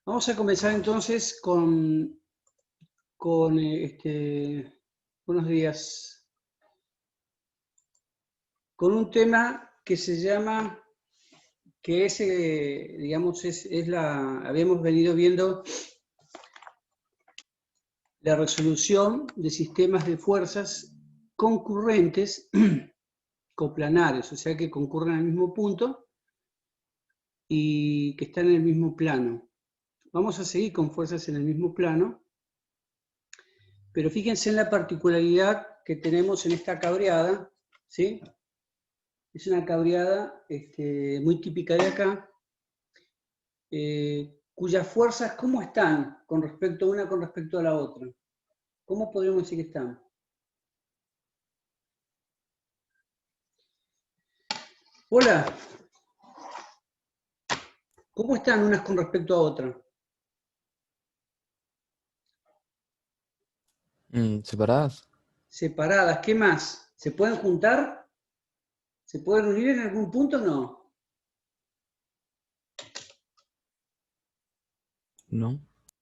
Vamos a comenzar entonces con buenos días, con un tema que se llama, que es, digamos, habíamos venido viendo la resolución de sistemas de fuerzas concurrentes coplanares, o sea que concurren al mismo punto y que están en el mismo plano. Vamos a seguir con fuerzas en el mismo plano, pero fíjense en la particularidad que tenemos en esta cabreada, ¿sí? Es una cabreada muy típica de acá, cuyas fuerzas, ¿cómo están con respecto a una con respecto a la otra? ¿Cómo podríamos decir que están? Hola, ¿cómo están unas con respecto a otras? ¿Separadas? Separadas, ¿qué más? ¿Se pueden juntar? ¿Se pueden unir en algún punto o no? No.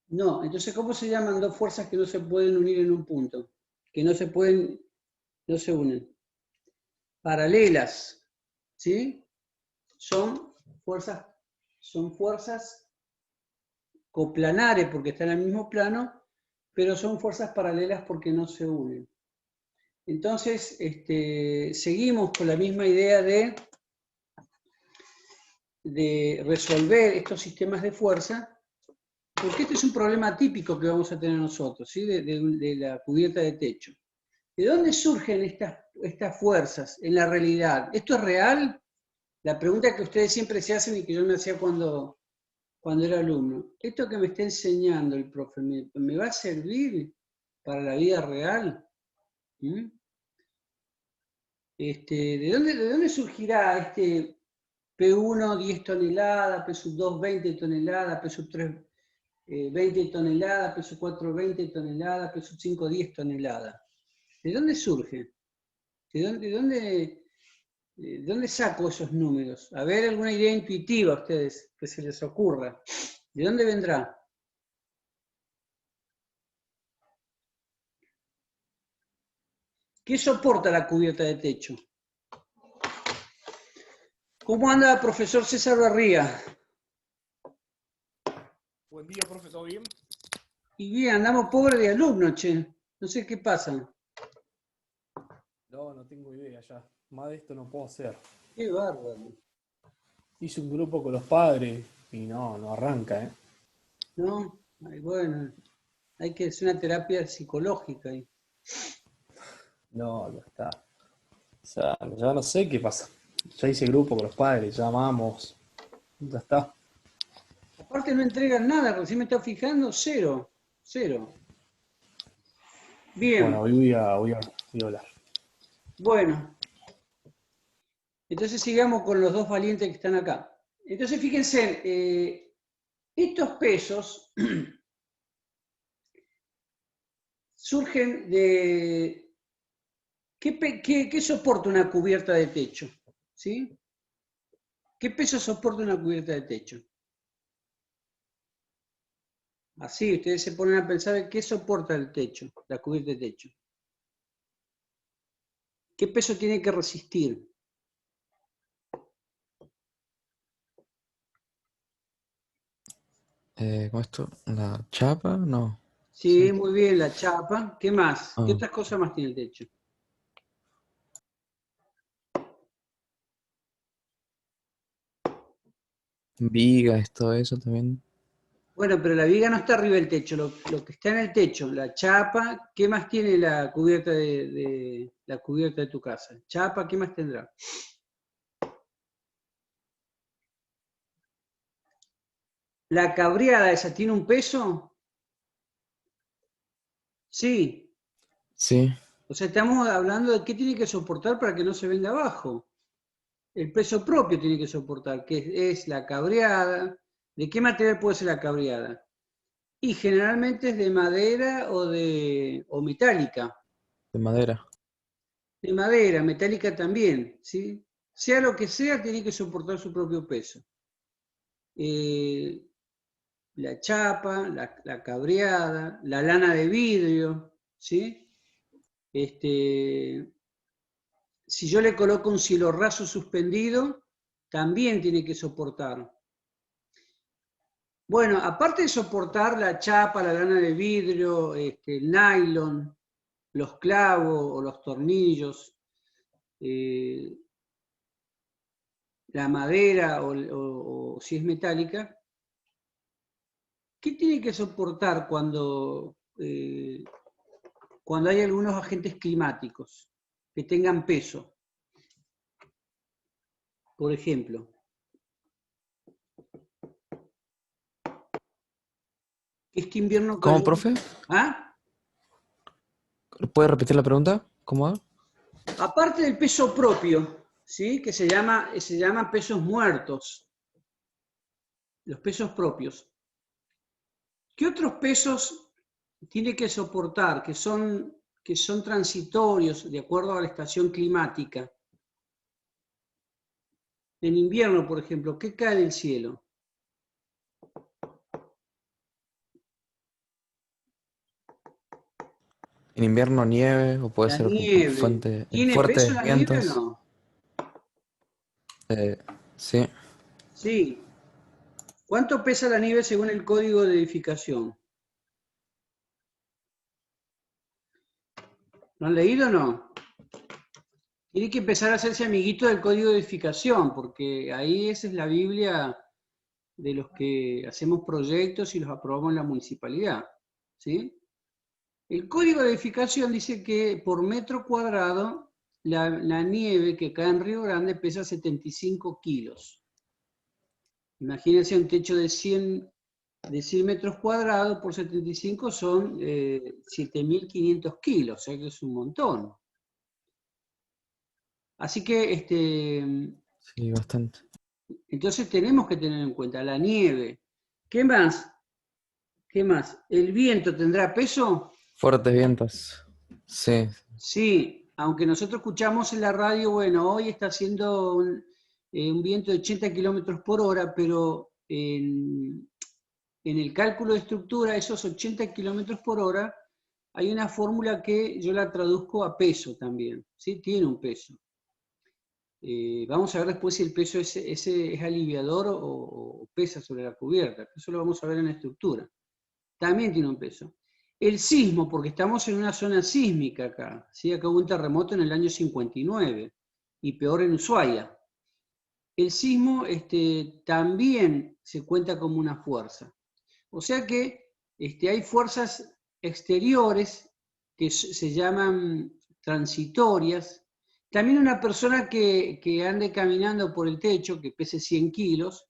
No, entonces ¿cómo se llaman dos fuerzas que no se pueden unir en un punto? Que no se unen. Paralelas, ¿sí? Son fuerzas, son fuerzas coplanares porque están en el mismo plano, pero son fuerzas paralelas porque no se unen. Entonces, seguimos con la misma idea de resolver estos sistemas de fuerza, porque este es un problema típico que vamos a tener nosotros, ¿sí? de la cubierta de techo. ¿De dónde surgen estas fuerzas en la realidad? ¿Esto es real? La pregunta que ustedes siempre se hacen y que yo me hacía cuando era alumno. ¿Esto que me está enseñando el profe me va a servir para la vida real? ¿Mm? ¿De dónde surgirá este P1 10 toneladas, P2 20 toneladas, P3 20 toneladas, P4 20 toneladas, P5 10 toneladas? ¿De dónde surge? ¿De dónde saco esos números? A ver, alguna idea intuitiva a ustedes que se les ocurra. ¿De dónde vendrá? ¿Qué soporta la cubierta de techo? ¿Cómo anda, profesor César Barría? Buen día, profe, ¿todo bien? Y bien, andamos pobres de alumnos, che. No sé qué pasa. No tengo idea ya. Más de esto no puedo hacer. Qué bárbaro. Hice un grupo con los padres y no arranca, ¿eh? ¿No? Ay, bueno, hay que hacer una terapia psicológica ahí. No, ya está. O sea, ya no sé qué pasa. Ya hice grupo con los padres, llamamos. Ya está. Aparte no entregan nada, recién me está fijando, cero. Cero. Bueno, Bien, hoy voy a hablar. bueno. Entonces sigamos con los dos valientes que están acá. Entonces fíjense, estos pesos surgen de... ¿Qué soporta una cubierta de techo? ¿Sí? ¿Qué peso soporta una cubierta de techo? Así, ustedes se ponen a pensar en qué soporta el techo, la cubierta de techo. ¿Qué peso tiene que resistir? ¿Cómo esto? ¿La chapa? No. Sí, Sí. muy bien, la chapa. ¿Qué más? ¿Qué Ah, otras cosas más tiene el techo? vigas, todo eso también. Bueno, pero la viga no está arriba del techo, lo que está en el techo, la chapa, ¿qué más tiene la cubierta la cubierta de tu casa? Chapa, ¿qué más tendrá? ¿La cabreada esa tiene un peso? Sí. Sí. O sea, estamos hablando de qué tiene que soportar para que no se venga abajo. El peso propio tiene que soportar, que es la cabreada. ¿De qué material puede ser la cabreada? Y generalmente es de madera o metálica. De madera. De madera, metálica también, ¿sí? Sea lo que sea, tiene que soportar su propio peso. Eh, la chapa, la cabreada, la lana de vidrio, ¿sí? Si yo le coloco un cielo raso suspendido, también tiene que soportar. Bueno, aparte de soportar la chapa, la lana de vidrio, el nylon, los clavos o los tornillos, la madera o si es metálica, ¿qué tiene que soportar cuando hay algunos agentes climáticos que tengan peso? Por ejemplo, este invierno ¿Cómo, cayó... profe? ¿Ah? ¿Puede repetir la pregunta? ¿Cómo va? Aparte del peso propio, ¿sí? Que se llama pesos muertos, los pesos propios. ¿Qué otros pesos tiene que soportar que son transitorios de acuerdo a la estación climática? En invierno, por ejemplo, ¿qué cae del cielo? En invierno nieve o puede La ser nieve. ¿Tiene peso fuertes la nieve o vientos. no? Eh, sí, Sí. ¿Cuánto pesa la nieve según el código de edificación? ¿Lo han leído o no? Tiene que empezar a hacerse amiguito del código de edificación, porque ahí esa es la Biblia de los que hacemos proyectos y los aprobamos en la municipalidad, ¿sí? El código de edificación dice que por metro cuadrado la nieve que cae en Río Grande pesa 75 kilos. Imagínense un techo de 100 metros cuadrados por 75 son 7.500 kilos, o sea que es un montón. Así que, sí, bastante. entonces tenemos que tener en cuenta la nieve. ¿Qué más? ¿Qué más? ¿El viento tendrá peso? Fuertes vientos. Sí, Sí, aunque nosotros escuchamos en la radio, bueno, hoy está haciendo un viento de 80 kilómetros por hora, pero en el cálculo de estructura, esos 80 kilómetros por hora, hay una fórmula que yo la traduzco a peso también, ¿sí? Tiene un peso. Vamos a ver después si el peso ese es aliviador o pesa sobre la cubierta. Eso lo vamos a ver en la estructura. También tiene un peso. El sismo, porque estamos en una zona sísmica acá. ¿Sí? Acá hubo un terremoto en el año 59 y peor en Ushuaia. El sismo también se cuenta como una fuerza. O sea que hay fuerzas exteriores que se llaman transitorias. También una persona que ande caminando por el techo, que pese 100 kilos,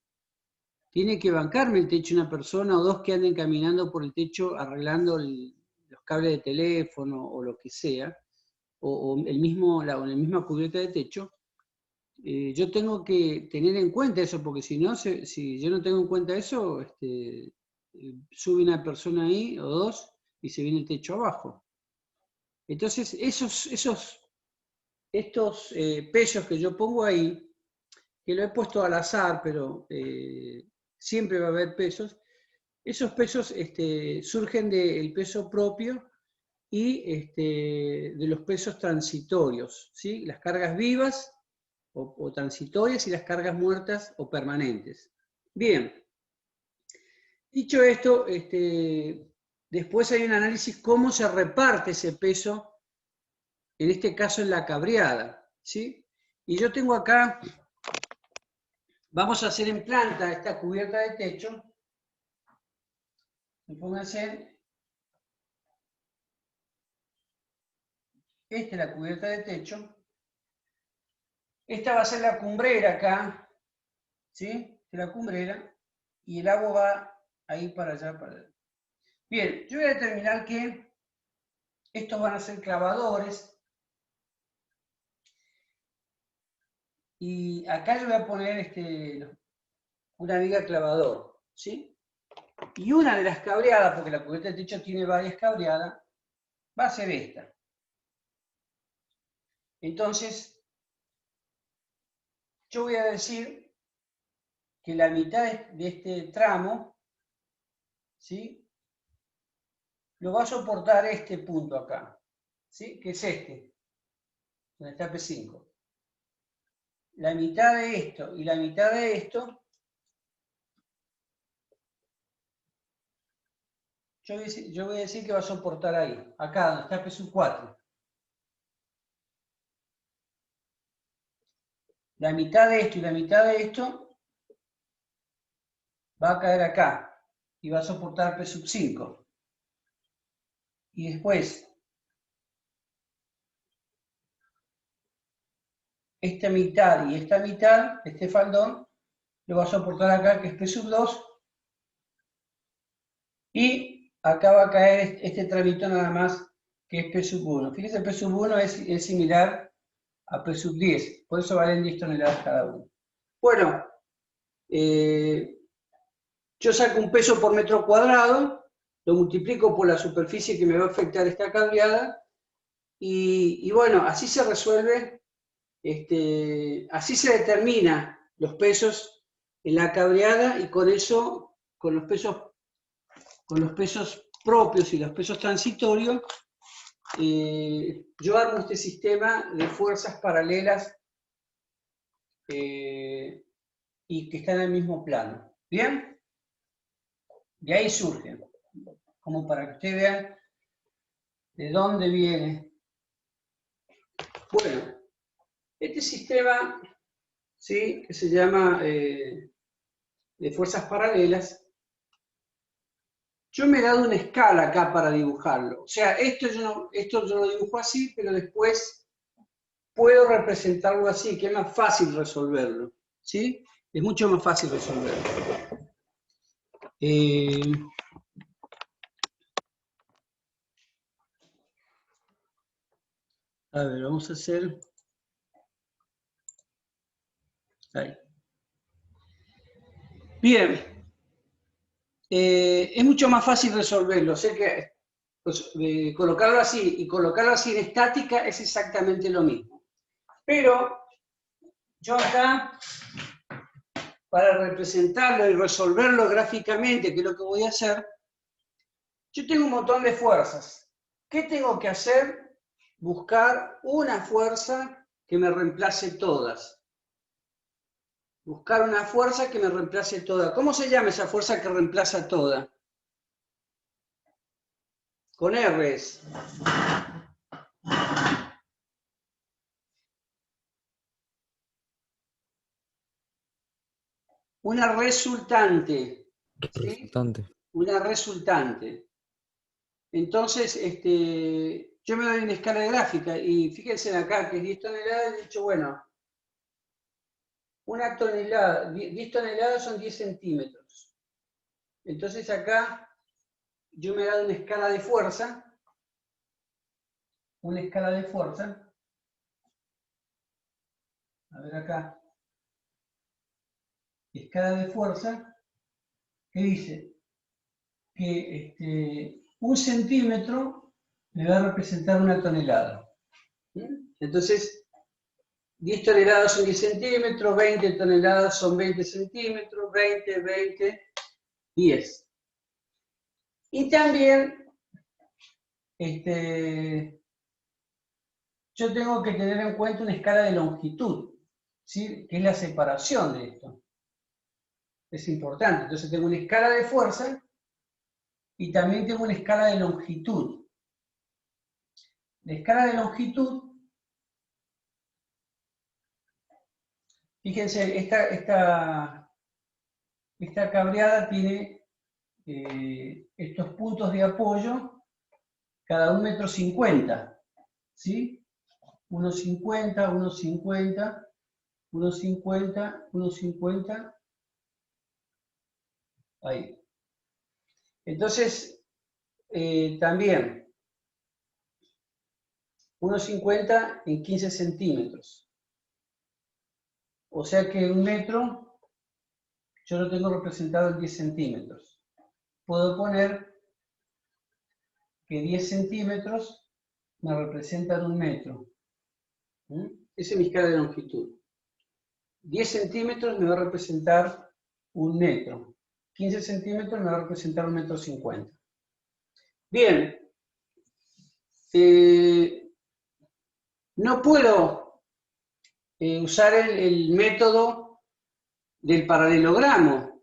tiene que bancarme el techo una persona o dos que anden caminando por el techo arreglando los cables de teléfono o lo que sea, o la misma cubierta de techo. Yo tengo que tener en cuenta eso, porque si no, si yo no tengo en cuenta eso, sube una persona ahí o dos y se viene el techo abajo. Entonces, estos pesos que yo pongo ahí, que lo he puesto al azar, pero siempre va a haber pesos, esos pesos surgen del peso propio y de los pesos transitorios, ¿sí? Las cargas vivas o transitorias y las cargas muertas o permanentes. Bien, dicho esto, después hay un análisis cómo se reparte ese peso, en este caso en la cabreada, ¿sí? Y yo tengo acá, vamos a hacer en planta esta cubierta de techo. Pónganse, esta es la cubierta de techo. Esta va a ser la cumbrera acá, ¿sí? Esta es la cumbrera, y el agua va ahí para allá, para allá. Bien, yo voy a determinar que estos van a ser clavadores, y acá yo voy a poner una viga clavador, ¿sí? Y una de las cabreadas, porque la cubierta de techo tiene varias cabreadas, va a ser esta. Entonces, yo voy a decir que la mitad de este tramo ¿sí? Lo va a soportar este punto acá, ¿sí? Que es este, donde está P5. La mitad de esto y la mitad de esto, yo voy a decir que va a soportar ahí, acá donde está P4. La mitad de esto y la mitad de esto va a caer acá y va a soportar P5. Y después, esta mitad y esta mitad, este faldón, lo va a soportar acá, que es P2. Y acá va a caer este tramito nada más, que es P1. Fíjense, P1 es similar a P10, por eso valen 10 toneladas cada uno. Bueno, yo saco un peso por metro cuadrado, lo multiplico por la superficie que me va a afectar esta cableada, y bueno, así se resuelve, así se determina los pesos en la cableada, y con eso, con los pesos propios y los pesos transitorios, yo armo este sistema de fuerzas paralelas y que están en el mismo plano. ¿Bien? De ahí surge, como para que ustedes vean de dónde viene. Bueno, este sistema, ¿sí?, que se llama de fuerzas paralelas, yo me he dado una escala acá para dibujarlo. O sea, esto yo lo dibujo así, pero después puedo representarlo así, que es más fácil resolverlo, ¿sí? Es mucho más fácil resolverlo. A ver, vamos a hacer... Ahí. Bien. Es mucho más fácil resolverlo. Sé que pues, colocarlo así y colocarlo así en estática es exactamente lo mismo. Pero yo acá, para representarlo y resolverlo gráficamente, que es lo que voy a hacer, yo tengo un montón de fuerzas. ¿Qué tengo que hacer? Buscar una fuerza que me reemplace todas. Buscar una fuerza que me reemplace todas. ¿Cómo se llama esa fuerza que reemplaza todas? Con R's. Una resultante. ¿Sí? Resultante. Una resultante. Entonces, yo me doy una escala gráfica y fíjense acá que es 10 toneladas, he dicho, bueno, una tonelada, 10 toneladas son 10 centímetros. Entonces acá yo me he dado una escala de fuerza, a ver acá, escala de fuerza, que dice que 1 centímetro me va a representar una tonelada. Entonces, 10 toneladas son 10 centímetros, 20 toneladas son 20 centímetros, 20, 20, 10. Y también, yo tengo que tener en cuenta una escala de longitud, ¿sí?, que es la separación de esto. Es importante. Entonces tengo una escala de fuerza y también tengo una escala de longitud. La escala de longitud, fíjense, esta cableada tiene estos puntos de apoyo, cada 1,50 m, ¿sí? 1,50, 1,50, 1,50, 1,50, ahí. Entonces, también, 1,50 en 15 centímetros. O sea que 1 metro yo lo tengo representado en 10 centímetros. Puedo poner que 10 centímetros me representan 1 metro. Esa es mi escala de longitud. 10 centímetros me va a representar 1 metro. 15 centímetros me va a representar 1,50 m. Bien. No puedo usar el método del paralelogramo,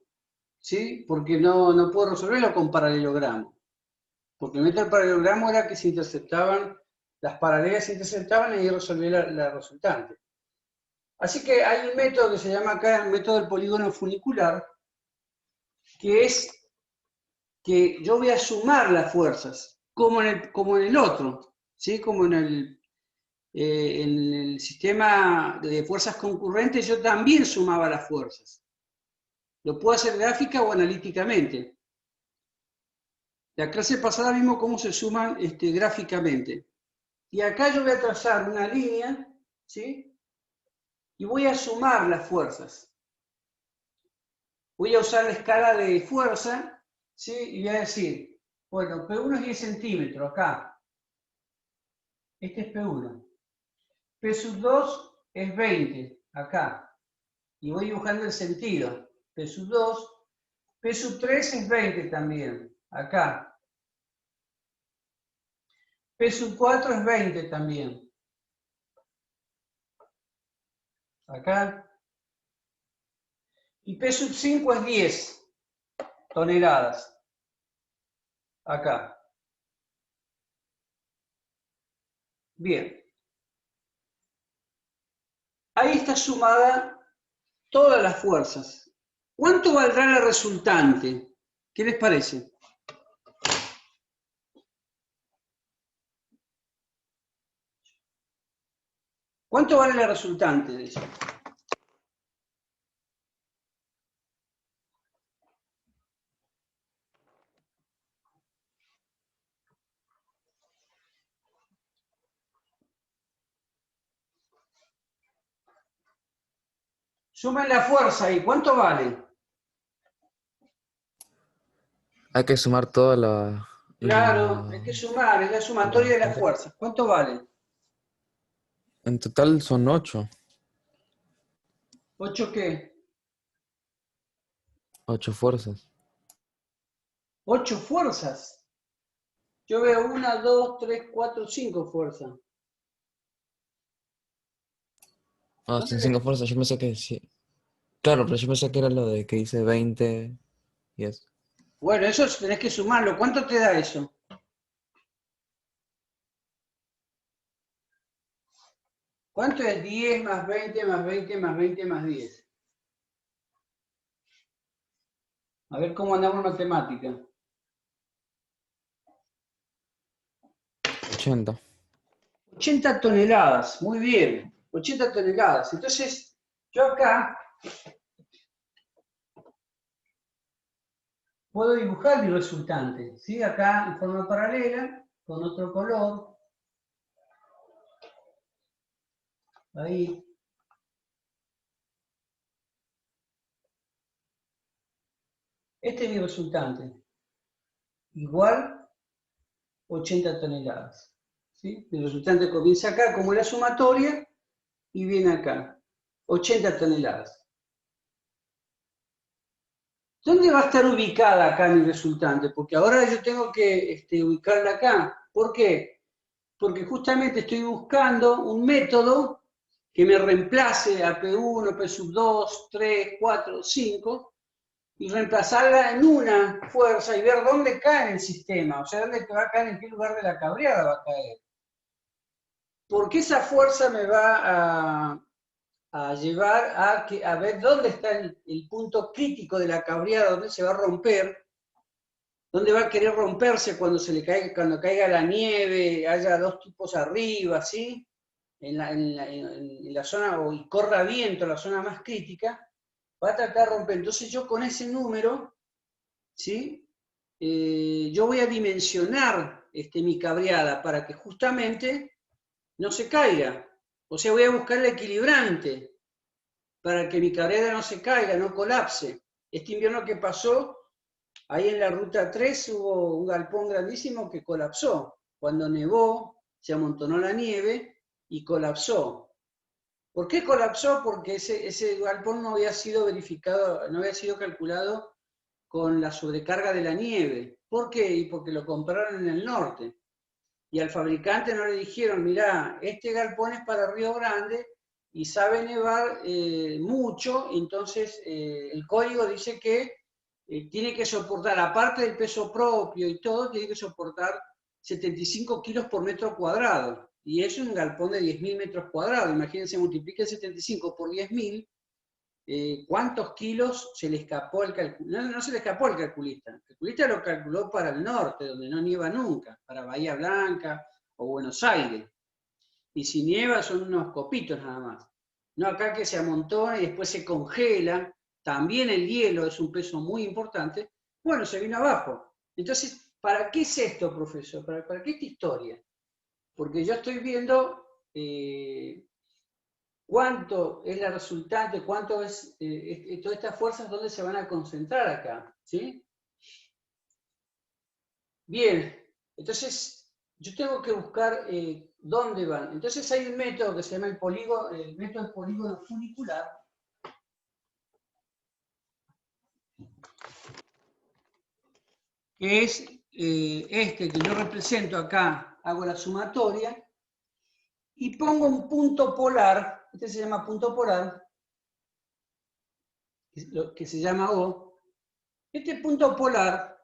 ¿sí? Porque no puedo resolverlo con paralelogramo. Porque el método del paralelogramo era que se interceptaban, las paralelas se interceptaban y ahí resolvía la resultante. Así que hay un método que se llama acá el método del polígono funicular, que es que yo voy a sumar las fuerzas, como en el otro, ¿sí? Como en el sistema de fuerzas concurrentes yo también sumaba las fuerzas. Lo puedo hacer gráfica o analíticamente. La clase pasada vimos cómo se suman gráficamente. Y acá yo voy a trazar una línea, ¿sí? Y voy a sumar las fuerzas. Voy a usar la escala de fuerza, ¿sí? Y voy a decir, bueno, P1 es 10 centímetros acá. Este es P1. P2 es 20 acá. Y voy dibujando el sentido. P2, P3 es 20 también, acá. P4 es 20 también, acá. Y P5 es 10 toneladas, acá. Bien. Ahí está sumada todas las fuerzas. ¿Cuánto valdrá la resultante? ¿Qué les parece? ¿Cuánto vale la resultante de eso? Sumen la fuerza ahí. ¿Cuánto vale? Hay que sumar toda la... Claro, hay que sumar, es la sumatoria de las fuerzas. ¿Cuánto vale? En total son 8. ¿8 qué? 8 fuerzas. 8 fuerzas. Yo veo 1, 2, 3, 4, 5 fuerzas. Ah, son 5 fuerzas. Yo pensé que sí. Claro, pero yo pensé que era lo de que dice 20 y eso. Bueno, eso tenés que sumarlo. ¿Cuánto te da eso? ¿Cuánto es 10 más 20 más 20 más 20 más 10? A ver cómo andamos en matemática. 80. 80 toneladas, muy bien. 80 toneladas. Entonces, yo acá puedo dibujar mi resultante, ¿sí? Acá en forma paralela, con otro color. Ahí. Este es mi resultante. Igual 80 toneladas. ¿Sí? Mi resultante comienza acá como la sumatoria y viene acá. 80 toneladas. ¿Dónde va a estar ubicada acá mi resultante? Porque ahora yo tengo que ubicarla acá. ¿Por qué? Porque justamente estoy buscando un método que me reemplace a P1, P2, 3, 4, 5 y reemplazarla en una fuerza y ver dónde cae en el sistema, o sea, dónde va a caer, en qué lugar de la cabreada va a caer. Porque esa fuerza me va a llevar a ver dónde está el punto crítico de la cabreada, dónde se va a romper, dónde va a querer romperse cuando cuando caiga la nieve, haya dos tipos arriba, ¿sí? En la zona, y corra viento, la zona más crítica, va a tratar de romper. Entonces yo con ese número, ¿sí? Yo voy a dimensionar mi cabreada para que justamente no se caiga. O sea, voy a buscar el equilibrante para que mi cabreada no se caiga, no colapse. Este invierno que pasó, ahí en la ruta 3 hubo un galpón grandísimo que colapsó. Cuando nevó, se amontonó la nieve y colapsó. ¿Por qué colapsó? Porque ese galpón no había sido verificado, no había sido calculado con la sobrecarga de la nieve. ¿Por qué? Y porque lo compraron en el norte. Y al fabricante no le dijeron, mirá, este galpón es para Río Grande y sabe nevar mucho, entonces el código dice que tiene que soportar, aparte del peso propio y todo, tiene que soportar 75 kilos por metro cuadrado. Y eso es un galpón de 10.000 metros cuadrados. Imagínense, multipliquen 75 por 10.000, ¿cuántos kilos se le escapó al calculista? No, no se le escapó al calculista. El calculista lo calculó para el norte, donde no nieva nunca, para Bahía Blanca o Buenos Aires. Y si nieva son unos copitos nada más. No acá que se amontona y después se congela. También el hielo es un peso muy importante. Bueno, se vino abajo. Entonces, ¿para qué es esto, profesor? ¿Para qué esta historia? Porque yo estoy viendo cuánto es la resultante, cuánto es todas estas fuerzas, dónde se van a concentrar acá, ¿sí? Bien, entonces yo tengo que buscar dónde van. Entonces hay un método que se llama el método del polígono funicular, que es este que yo represento acá, hago la sumatoria, y pongo un punto polar, este se llama punto polar, que se llama O. Este punto polar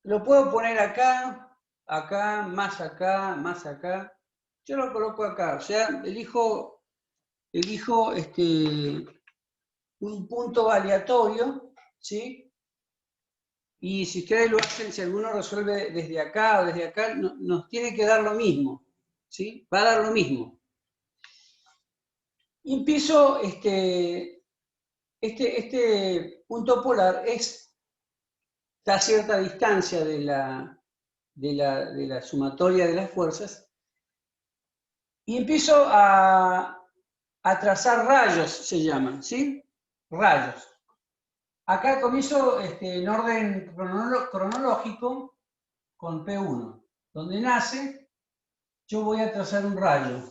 lo puedo poner acá, acá, más acá, más acá. Yo lo coloco acá, o sea, elijo un punto aleatorio, ¿sí? Y si ustedes lo hacen, si alguno resuelve desde acá o desde acá, nos tiene que dar lo mismo, ¿sí? Va a dar lo mismo. Y empiezo, este punto polar está a cierta distancia de la sumatoria de las fuerzas, y empiezo a trazar rayos, se llaman, ¿sí? Rayos. Acá comienzo en orden cronológico con P1. Donde nace, yo voy a trazar un rayo.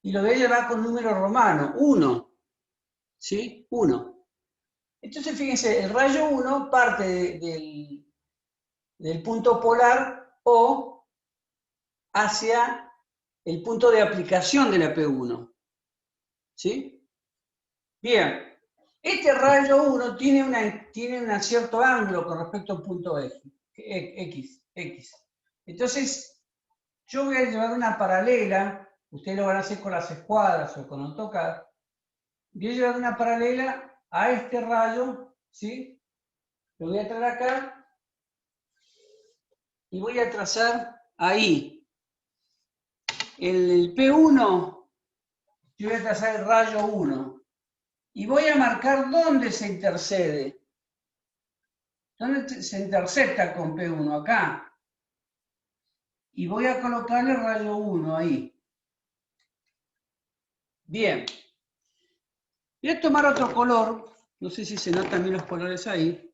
Y lo voy a llevar con número romano, 1. ¿Sí? 1. Entonces, fíjense, el rayo 1 parte del punto polar O hacia el punto de aplicación de la P1. ¿Sí? Bien. Este rayo 1 tiene un cierto ángulo con respecto al punto X. Entonces, yo voy a llevar una paralela, ustedes lo van a hacer con las escuadras o con AutoCAD, voy a llevar una paralela a este rayo, ¿sí? Lo voy a traer acá y voy a trazar ahí. El P1, yo voy a trazar el rayo 1. Y voy a marcar dónde se intercede. ¿Dónde se intercepta con P1? Acá. Y voy a colocarle rayo 1 ahí. Bien. Voy a tomar otro color. No sé si se notan bien los colores ahí.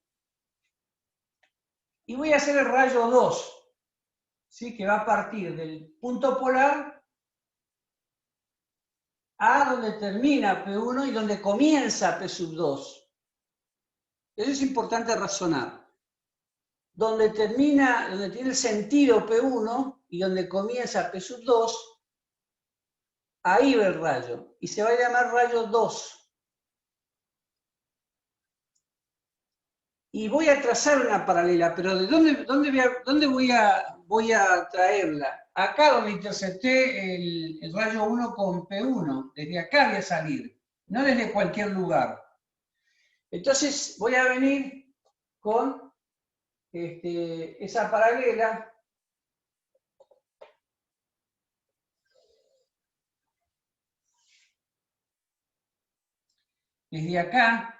Y voy a hacer el rayo 2. ¿Sí? Que va a partir del punto polar a donde termina P1 y donde comienza P2. Eso es importante razonar. Donde tiene el sentido P1 y donde comienza P2, ahí va el rayo. Y se va a llamar rayo 2. Y voy a trazar una paralela, pero ¿de dónde voy a traerla? Acá donde intercepté el rayo 1 con P1, desde acá voy a salir, no desde cualquier lugar. Entonces voy a venir con esa paralela. Desde acá.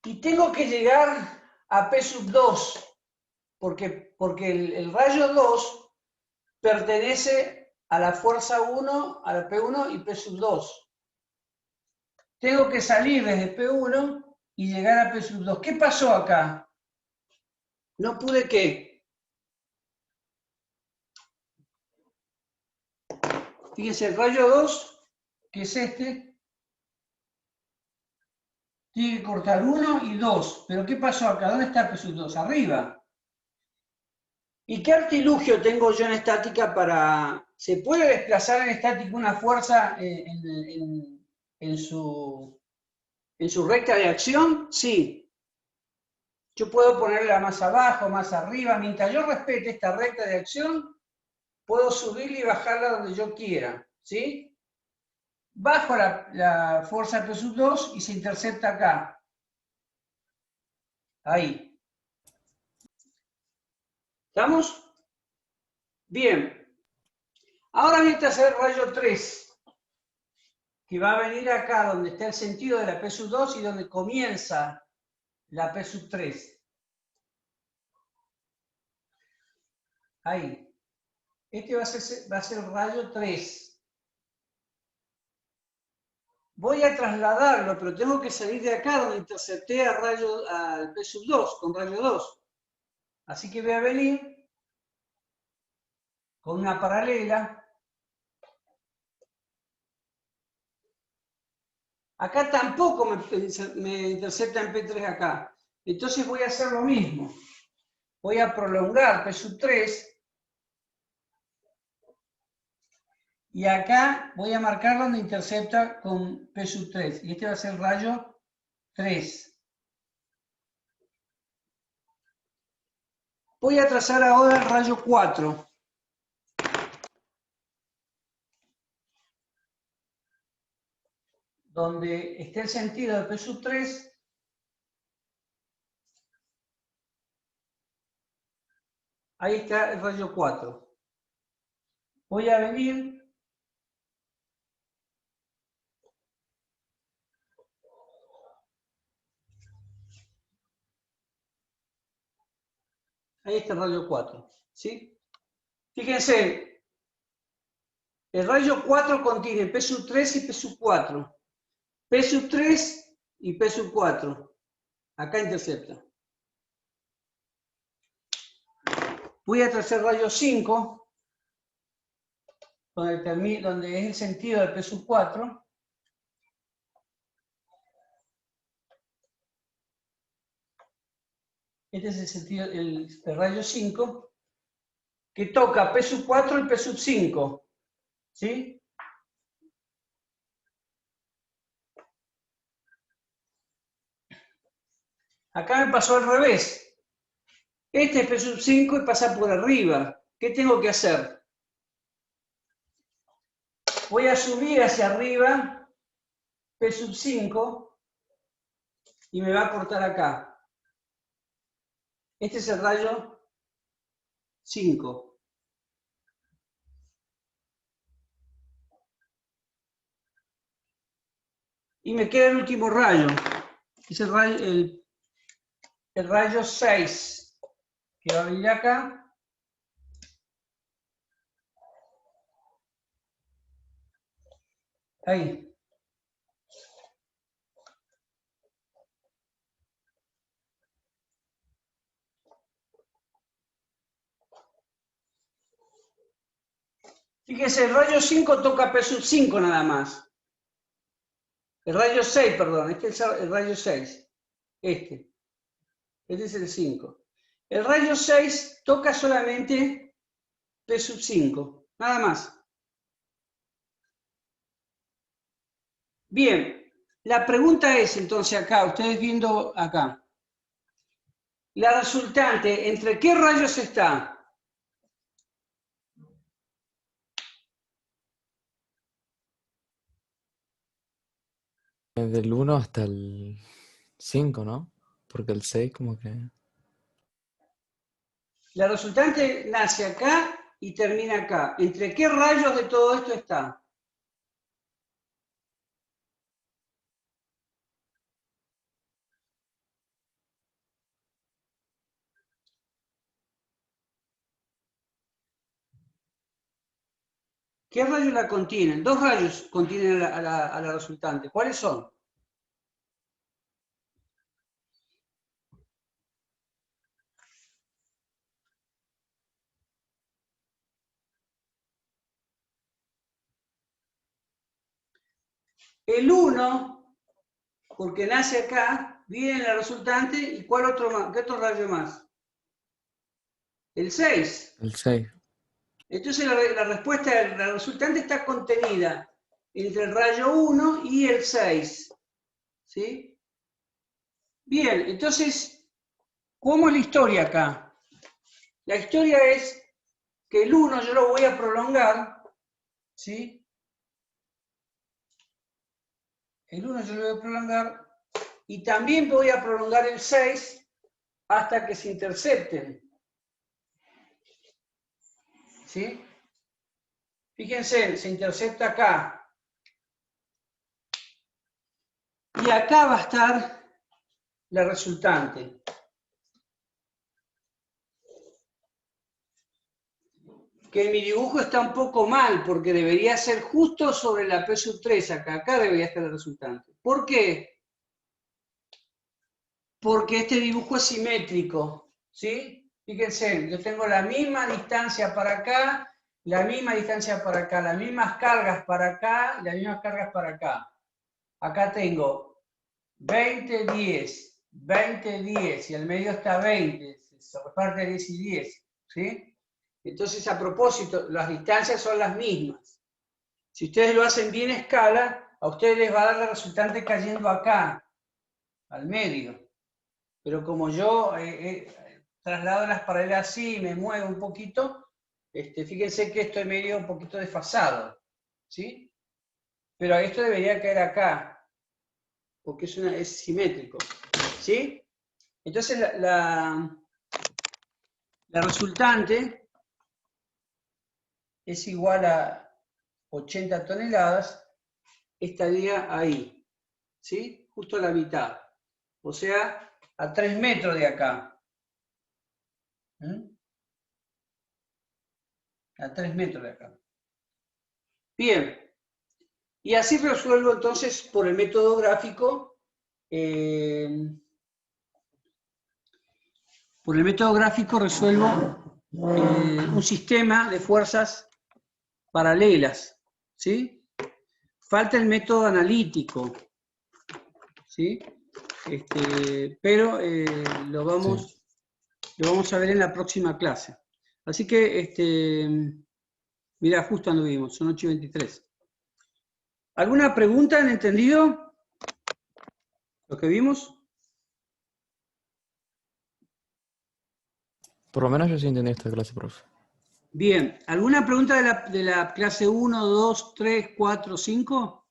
Y tengo que llegar a P2, porque el rayo 2 pertenece a la fuerza 1, a la P1 y P2. Tengo que salir desde P1 y llegar a P2. ¿Qué pasó acá? No pude ¿qué? Fíjense, el rayo 2, que es este, tiene que cortar 1 y 2. ¿Pero qué pasó acá? ¿Dónde está P sub 2? Arriba. ¿Y qué artilugio tengo yo en estática para... ¿Se puede desplazar en estática una fuerza en su recta de acción? Sí. Yo puedo ponerla más abajo, más arriba. Mientras yo respete esta recta de acción, puedo subirla y bajarla donde yo quiera. ¿Sí? Bajo la fuerza P sub 2 y se intercepta acá. Ahí. ¿Estamos? Bien. Ahora voy a hacer rayo 3, que va a venir acá donde está el sentido de la P sub 2 y donde comienza la P sub 3. Ahí. Este va a ser rayo 3. Voy a trasladarlo, pero tengo que salir de acá donde intercepté al P sub 2, con rayo 2. Así que voy a venir con una paralela. Acá tampoco me intercepta en P3 acá. Entonces voy a hacer lo mismo. Voy a prolongar P sub 3. Y acá voy a marcar donde intercepta con P sub 3. Y este va a ser rayo 3. Voy a trazar ahora el rayo 4. Donde esté el sentido de P sub 3. Ahí está el rayo 4. Voy a venir ahí está el rayo 4. ¿Sí? Fíjense, el rayo 4 contiene P sub 3 y P sub 4. P sub 3 y P sub 4. Acá intercepta. Voy a trazar rayo 5, donde es el sentido del P sub 4. Este es el sentido, el rayo 5, que toca P sub 4 y P sub 5. ¿Sí? Acá me pasó al revés. Este es P sub 5 y pasa por arriba. ¿Qué tengo que hacer? Voy a subir hacia arriba P sub 5 y me va a cortar acá. Este es el rayo 5. Y me queda el último rayo. Es el rayo 6, que va a venir acá. Ahí. Fíjense, el rayo 5 toca P sub 5 nada más. El rayo 6, perdón, este es el rayo 6. Este es el 5. El rayo 6 toca solamente P sub 5, nada más. Bien, la pregunta es entonces acá, ustedes viendo acá, la resultante, ¿entre qué rayos está? Del 1 hasta el 5, ¿no? Porque el 6 como que... La resultante nace acá y termina acá. ¿Entre qué rayos de todo esto está? ¿Qué rayos la contienen? Dos rayos contienen a la resultante. ¿Cuáles son? El 1, porque nace acá, viene en la resultante, ¿y cuál otro más? ¿Qué otro rayo más? El 6. El 6. Entonces la respuesta de la resultante está contenida entre el rayo 1 y el 6. ¿Sí? Bien, entonces, ¿cómo es la historia acá? La historia es que el 1 yo lo voy a prolongar, ¿sí? El 1 yo lo voy a prolongar y también voy a prolongar el 6 hasta que se intercepten. ¿Sí? Fíjense, se intercepta acá. Y acá va a estar la resultante. Que mi dibujo está un poco mal, porque debería ser justo sobre la P sub 3 acá. Acá debería estar la resultante. ¿Por qué? Porque este dibujo es simétrico, ¿sí? Fíjense, yo tengo la misma distancia para acá, la misma distancia para acá, las mismas cargas para acá y las mismas cargas para acá. Acá tengo 20, 10, 20, 10, y al medio está 20, se reparte 10 y 10, ¿sí? Entonces, a propósito, las distancias son las mismas. Si ustedes lo hacen bien a escala, a ustedes les va a dar la resultante cayendo acá, al medio. Pero como yo traslado las paralelas así y me muevo un poquito, fíjense que estoy medio un poquito desfasado, ¿sí? Pero esto debería caer acá, porque es simétrico, ¿sí? Entonces la resultante es igual a 80 toneladas, estaría ahí, ¿sí? Justo a la mitad, o sea, a 3 metros de acá. A 3 metros de acá. Bien, y así resuelvo entonces por el método gráfico, resuelvo un sistema de fuerzas paralelas, ¿sí? Falta el método analítico, ¿sí? Pero lo vamos a ver en la próxima clase. Así que, mirá, justo anduvimos, son 8:23. ¿Alguna pregunta? ¿Han entendido lo que vimos? Por lo menos yo sí entendí esta clase, profe. Bien, ¿alguna pregunta de la clase 1, 2, 3, 4, 5?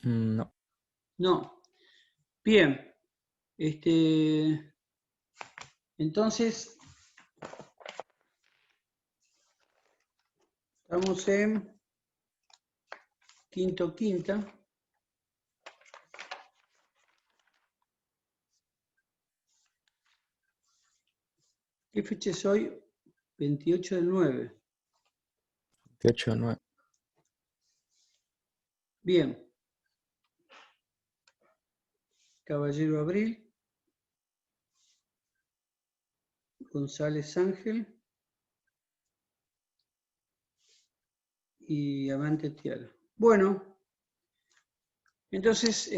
No. No. Bien. Entonces, estamos en quinta. ¿Qué fecha es hoy? 28/9. 28/9. Bien. Caballero Abril. González Ángel. Y Amante Tiara. Bueno, entonces,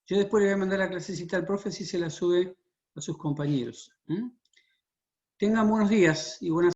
yo después le voy a mandar la clasecita al profe si se la sube a sus compañeros. Tengan buenos días y buenas